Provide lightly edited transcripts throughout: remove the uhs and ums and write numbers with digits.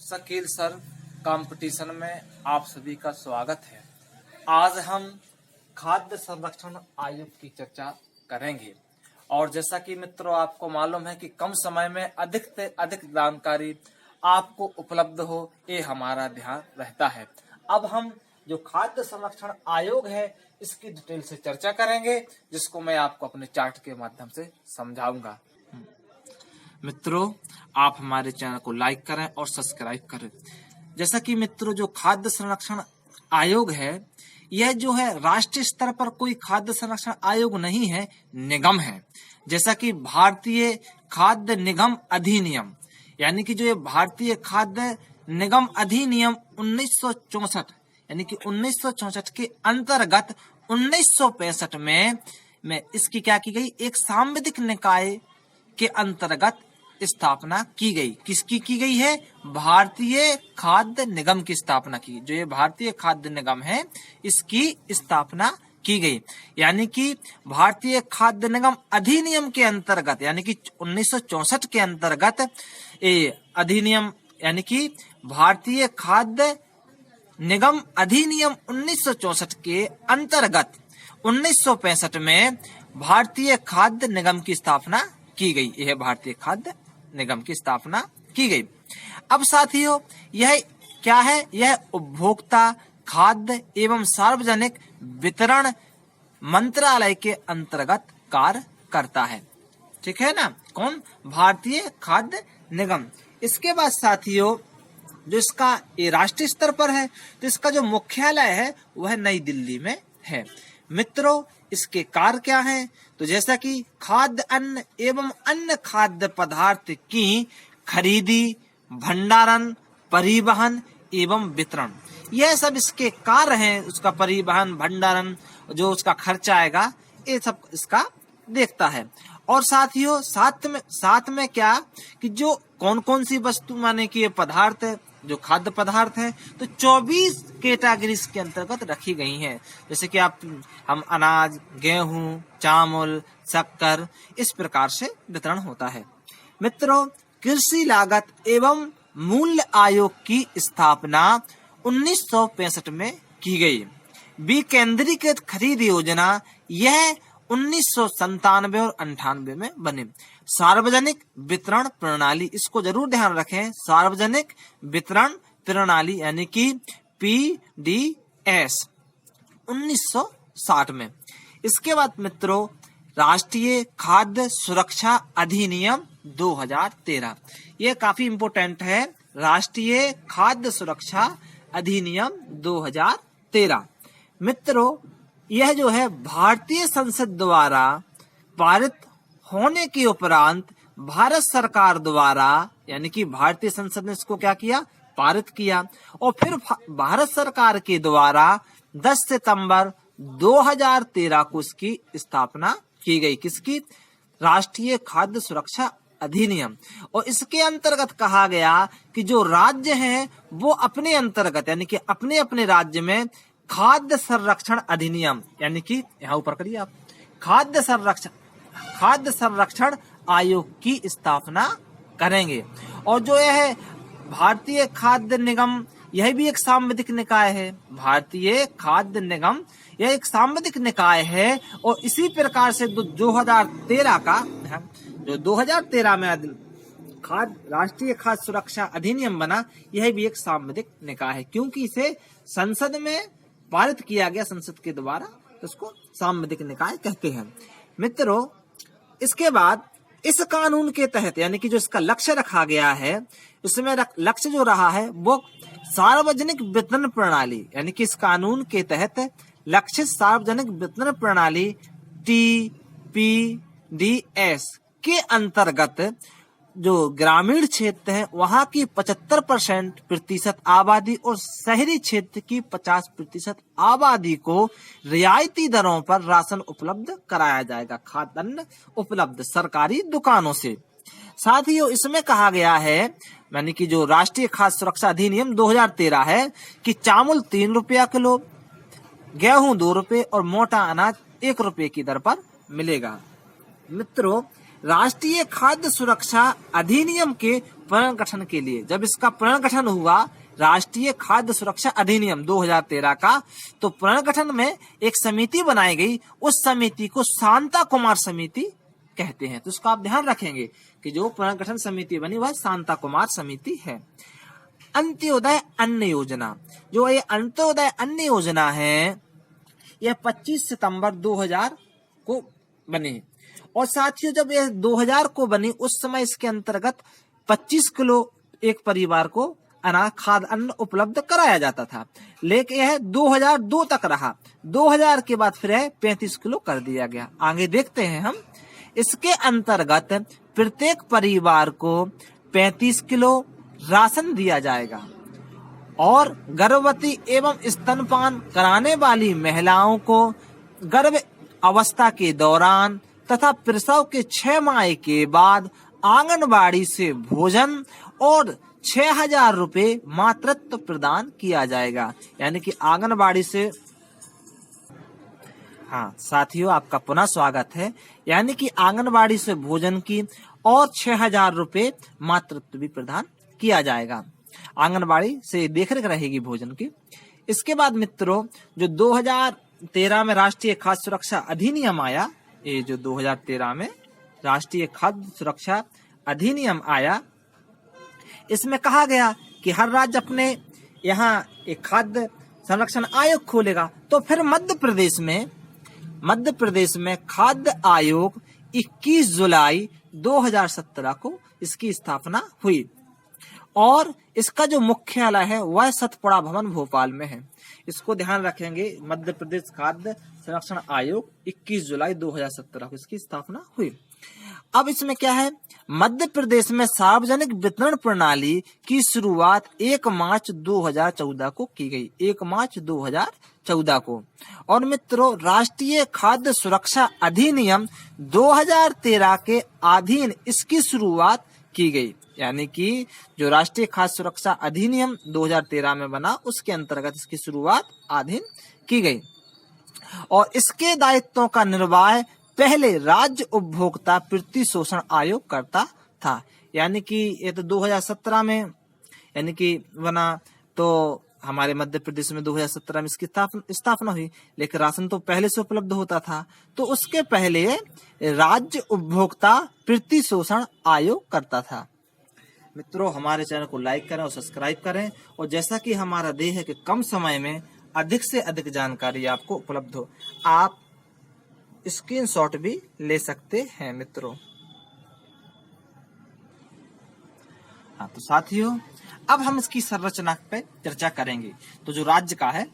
Shakeel sir competition में आप सभी का स्वागत है। आज हम खाद्य संरक्षण आयोग की चर्चा करेंगे और जैसा कि मित्रों आपको मालूम है कि कम समय में अधिक से अधिक जानकारी आपको उपलब्ध हो, ये हमारा ध्यान रहता है। अब हम जो खाद्य संरक्षण आयोग है इसकी डिटेल से चर्चा करेंगे, जिसको मैं आपको अपने चार्ट के माध्यम से समझाऊंगा। मित्रों, आप हमारे चैनल को लाइक करें और सब्सक्राइब करें। जैसा कि मित्रों, जो खाद्य संरक्षण आयोग है, यह जो है राष्ट्रीय स्तर पर कोई खाद्य संरक्षण आयोग नहीं है, निगम है। जैसा कि भारतीय खाद्य निगम अधिनियम, यानी कि जो ये भारतीय खाद्य निगम अधिनियम 1964 यानी कि 1964 के अंतर्गत 1965 में इसकी क्या की गई, एक सांविधिक निकाय के अंतर्गत स्थापना की गई। किसकी की गई है? भारतीय खाद्य निगम की स्थापना की। जो ये भारतीय खाद्य निगम है इसकी स्थापना की गई, यानी कि भारतीय खाद्य निगम अधिनियम के अंतर्गत, यानी कि 1964 के अंतर्गत ये अधिनियम, यानी कि भारतीय खाद्य निगम अधिनियम 1964 के अंतर्गत 1965 में भारतीय खाद्य निगम की स्थापना की गई। यह भारतीय खाद्य निगम की स्थापना की गई। अब साथियों, यह क्या है? यह उपभोक्ता खाद्य एवं सार्वजनिक वितरण मंत्रालय के अंतर्गत कार्य करता है। ठीक है ना? कौन? भारतीय खाद्य निगम। इसके बाद साथियों, जो इसका ये राष्ट्रीय स्तर पर है, तो इसका जो मुख्यालय है वह नई दिल्ली में है। मित्रों, इसके कार्य क्या हैं? तो जैसा कि खाद्य अन्न एवं अन्य खाद्य पदार्थ की खरीदी, भंडारण, परिवहन एवं वितरण, यह सब इसके कार्य हैं। उसका परिवहन, भंडारण, जो उसका खर्चा आएगा, ये सब इसका देखता है। और साथियों, साथ में क्या कि जो कौन कौन सी वस्तु, माने कि ये पदार्थ, जो खाद्य पदार्थ है, तो 24 कैटेगरीज के अंतर्गत रखी गई हैं। जैसे कि हम अनाज, गेहूं, चावल, शक्कर, इस प्रकार से वितरण होता है। मित्रों, कृषि लागत एवं मूल्य आयोग की स्थापना 1965 में की गई। विकेंद्रीकृत खरीद योजना यह 1997 और 98 में बने। सार्वजनिक वितरण प्रणाली, इसको जरूर ध्यान रखें, सार्वजनिक वितरण प्रणाली यानी कि PDS 1960 में। इसके बाद मित्रों, राष्ट्रीय खाद्य सुरक्षा अधिनियम 2013, यह काफी इंपोर्टेंट है। राष्ट्रीय खाद्य सुरक्षा अधिनियम 2013 मित्रों, यह जो है भारतीय संसद द्वारा पारित होने के उपरांत भारत सरकार द्वारा, यानी कि भारतीय संसद ने इसको क्या किया? पारित किया। और फिर भारत सरकार के द्वारा 10 सितंबर 2013 को इसकी स्थापना की गई। किसकी? राष्ट्रीय खाद्य सुरक्षा अधिनियम। और इसके अंतर्गत कहा गया कि जो राज्य हैं वो अपने अंतर्गत, यानी कि अपने अपने राज्य में खाद्य संरक्षण अधिनियम, यानी कि यहाँ ऊपर करिए आप, खाद्य संरक्षण आयोग की स्थापना करेंगे। और जो यह है भारतीय खाद्य निगम, यह भी एक सांविधिक निकाय है। भारतीय खाद्य निगम यह एक सांविधिक निकाय है। और इसी प्रकार से 2013 का, जो 2013 में राष्ट्रीय खाद्य सुरक्षा अधिनियम बना, यह भी एक सांविधिक निकाय है, क्योंकि इसे संसद में पारित किया गया, संसद के द्वारा, तो उसको सांविधिक निकाय कहते हैं। मित्रों, इसके बाद इस कानून के तहत, यानी कि जो इसका लक्ष्य रखा गया है, उसमें लक्ष्य जो रहा है वो सार्वजनिक वितरण प्रणाली, यानी कि इस कानून के तहत लक्ष्य सार्वजनिक वितरण प्रणाली TPDS के अंतर्गत जो ग्रामीण क्षेत्र है वहां की 75% आबादी और शहरी क्षेत्र की 50% आबादी को रियायती दरों पर राशन उपलब्ध कराया जाएगा। खाद्यान्न उपलब्ध सरकारी दुकानों से। साथियों, इसमें कहा गया है, यानी कि जो राष्ट्रीय खाद्य सुरक्षा अधिनियम 2013 है, कि चावल 3 रुपया किलो, गेहूं 2 रुपये और मोटा अनाज 1 रुपये की दर पर मिलेगा। मित्रों, राष्ट्रीय खाद्य सुरक्षा अधिनियम के पुनर्गठन के लिए, जब इसका पुनर्गठन हुआ राष्ट्रीय खाद्य सुरक्षा अधिनियम 2013 का, तो पुनर्गठन में एक समिति बनाई गई। उस समिति को शांता कुमार समिति कहते हैं। तो इसको आप ध्यान रखेंगे कि जो पुनर्गठन समिति बनी वह शांता कुमार समिति है। अंत्योदय अन्न योजना, जो ये अंत्योदय अन्न योजना है, यह 25 सितंबर 2000 को बनी। और साथियों, जब यह 2000 को बनी उस समय इसके अंतर्गत 25 किलो एक परिवार को अनाज खाद्य अन्न उपलब्ध कराया जाता था, लेकिन यह 2002 तक रहा। 2000 के बाद फिर 35 किलो कर दिया गया। आगे देखते हैं हम। इसके अंतर्गत प्रत्येक परिवार को 35 किलो राशन दिया जाएगा और गर्भवती एवं स्तनपान कराने वाली महिलाओं को गर्भ अवस्था के दौरान तथा प्रसव के 6 माह के बाद आंगनबाड़ी से भोजन और 6000 रुपए मातृत्व प्रदान किया जाएगा। यानी कि आंगनबाड़ी से, हाँ साथियों आपका पुनः स्वागत है। यानी कि आंगनबाड़ी से भोजन की और 6000 रुपए मातृत्व भी प्रदान किया जाएगा। आंगनबाड़ी से देखरेख रहेगी भोजन की। इसके बाद मित्रों, जो 2013 में राष्ट्रीय खाद्य सुरक्षा अधिनियम आया, ये जो 2013 में राष्ट्रीय खाद्य सुरक्षा अधिनियम आया, इसमें कहा गया कि हर राज्य अपने यहाँ एक खाद्य संरक्षण आयोग खोलेगा। तो फिर मध्य प्रदेश में खाद्य आयोग 21 जुलाई 2017 को इसकी स्थापना हुई और इसका जो मुख्यालय है वह सतपुड़ा भवन भोपाल में है। इसको ध्यान रखेंगे। मध्य प्रदेश खाद्य संरक्षण आयोग 21 जुलाई 2017 को इसकी स्थापना हुई। अब इसमें क्या है, मध्य प्रदेश में सार्वजनिक वितरण प्रणाली की शुरुआत 1 मार्च 2014 को की गई। 1 मार्च 2014 को। और मित्रों, राष्ट्रीय खाद्य सुरक्षा अधिनियम 2013 के अधीन इसकी शुरुआत की गई। यानी कि जो राष्ट्रीय खाद्य सुरक्षा अधिनियम 2013 में बना उसके अंतर्गत इसकी शुरुआत अधीन की गई। और इसके दायित्वों का निर्वाह पहले राज्य उपभोक्ता प्रतिशोषण आयोग करता था। यानी कि ये तो 2017 में यानी कि बना, तो हमारे मध्य प्रदेश में 2017 में इसकी स्थापना हुई, लेकिन राशन तो पहले से उपलब्ध होता था। तो उसके पहले राज्य उपभोक्ता प्रतिशोषण आयोग करता था। मित्रों, हमारे चैनल को लाइक करें और सब्सक्राइब करें। और जैसा कि हमारा ध्येय है कि कम समय में अधिक से अधिक जानकारी आपको उपलब्ध हो, आप स्क्रीनशॉट भी ले सकते हैं मित्रों। हाँ तो साथियों, अब हम इसकी संरचना पे चर्चा करेंगे। तो जो राज्य का है,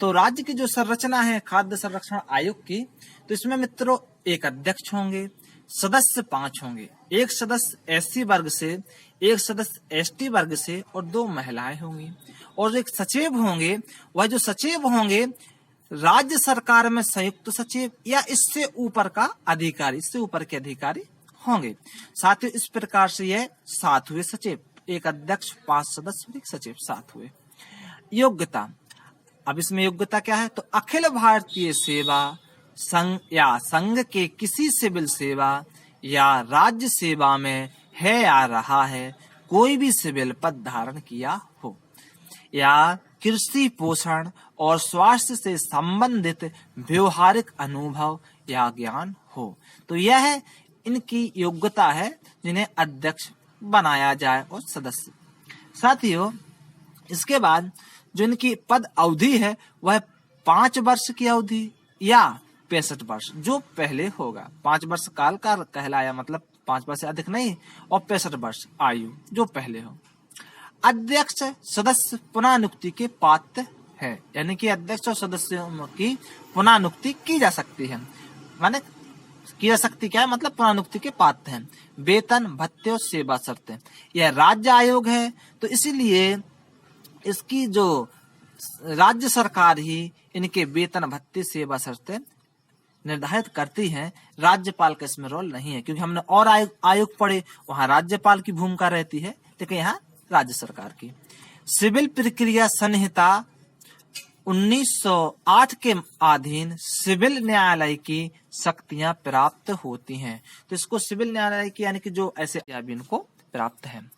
तो राज्य की जो संरचना है खाद्य संरक्षण आयोग की, तो इसमें मित्रों एक अध्यक्ष होंगे, सदस्य 5 होंगे, एक सदस्य एससी वर्ग से, एक सदस्य एसटी वर्ग से और 2 महिलाएं होंगी। और एक सचिव होंगे। वह जो सचिव होंगे राज्य सरकार में संयुक्त सचिव या इससे ऊपर का अधिकारी, इससे ऊपर के अधिकारी होंगे। साथ ही इस प्रकार से यह 7 हुए सचिव, एक अध्यक्ष, 5 सदस्य, एक सचिव, 7 हुए। योग्यता, अब इसमें योग्यता क्या है, तो अखिल भारतीय सेवा संघ या संघ के किसी सिविल सेवा या राज्य सेवा में है या रहा है कोई भी सिविल पद धारण किया हो, या कृषि पोषण और स्वास्थ्य से संबंधित व्यवहारिक अनुभव या ज्ञान हो। तो यह इनकी योग्यता है जिन्हें अध्यक्ष बनाया जाए और सदस्य। साथियों, इसके बाद जो इनकी पद अवधि है वह 5 वर्ष की अवधि या 65 वर्ष जो पहले होगा। 5 वर्ष काल का कहलाया, मतलब 5 वर्ष से अधिक नहीं, और 65 वर्ष आयु जो पहले हो। अध्यक्ष सदस्य पुनः नियुक्ति के पात्र है, यानी कि अध्यक्ष और सदस्यों की पुनः नियुक्ति की जा सकती है। माने की जा सकती क्या है, मतलब पुनः नियुक्ति के पात्र हैं। वेतन, भत्ते और सेवा शर्तें, यह राज्य आयोग है, तो इसीलिए इसकी जो राज्य सरकार ही इनके वेतन, भत्ते, सेवा शर्तें निर्धारित करती हैं। राज्यपाल का इसमें रोल नहीं है, क्योंकि हमने और आयोग पढ़े, वहां राज्यपाल की भूमिका रहती है, लेकिन यहाँ राज्य सरकार की। सिविल प्रक्रिया संहिता 1908 के अधीन सिविल न्यायालय की शक्तियां प्राप्त होती हैं। तो इसको सिविल न्यायालय की, यानी कि जो ऐसे भी इनको प्राप्त है।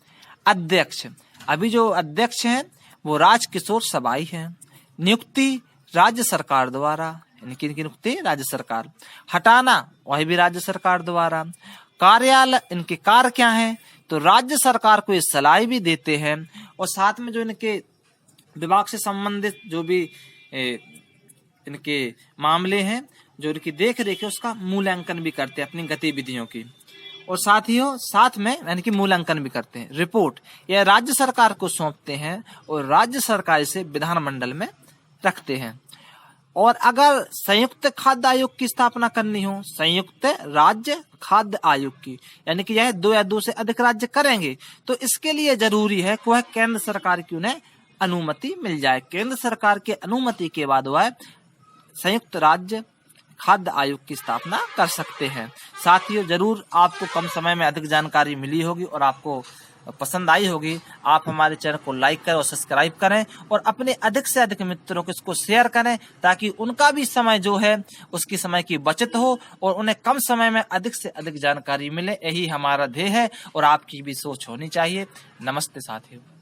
अध्यक्ष, अभी जो अध्यक्ष हैं वो राजकिशोर सबाई हैं। नियुक्ति राज्य सरकार द्वारा, इनकी नियुक्ति राज्य सरकार। हटाना वही भी राज्य सरकार द्वारा। कार्यालय, इनके कार्य क्या हैं, तो राज्य सरकार को ये सलाह भी देते हैं और साथ में जो इनके विभाग से संबंधित जो भी इनके मामले हैं, जो इनकी देख रेख है, उसका मूल्यांकन भी करते हैं अपनी गतिविधियों की, और साथ में यानी कि मूल्यांकन भी करते हैं। रिपोर्ट यह राज्य सरकार को सौंपते हैं और राज्य सरकार इसे विधानमंडल में रखते हैं। और अगर संयुक्त खाद्य आयोग की स्थापना करनी हो, संयुक्त राज्य खाद्य आयोग की, यानी कि यह 2 या 2 से अधिक राज्य करेंगे, तो इसके लिए जरूरी है कि वह केंद्र सरकार की उन्हें अनुमति मिल जाए। केंद्र सरकार की अनुमति के बाद वह संयुक्त राज्य खाद्य आयोग की स्थापना कर सकते हैं। साथियों, जरूर आपको कम समय में अधिक जानकारी मिली होगी और आपको पसंद आई होगी। आप हमारे चैनल को लाइक करें और सब्सक्राइब करें और अपने अधिक से अधिक मित्रों को इसको शेयर करें, ताकि उनका भी समय जो है उसकी समय की बचत हो और उन्हें कम समय में अधिक से अधिक जानकारी मिले। यही हमारा ध्येय है और आपकी भी सोच होनी चाहिए। नमस्ते साथियों।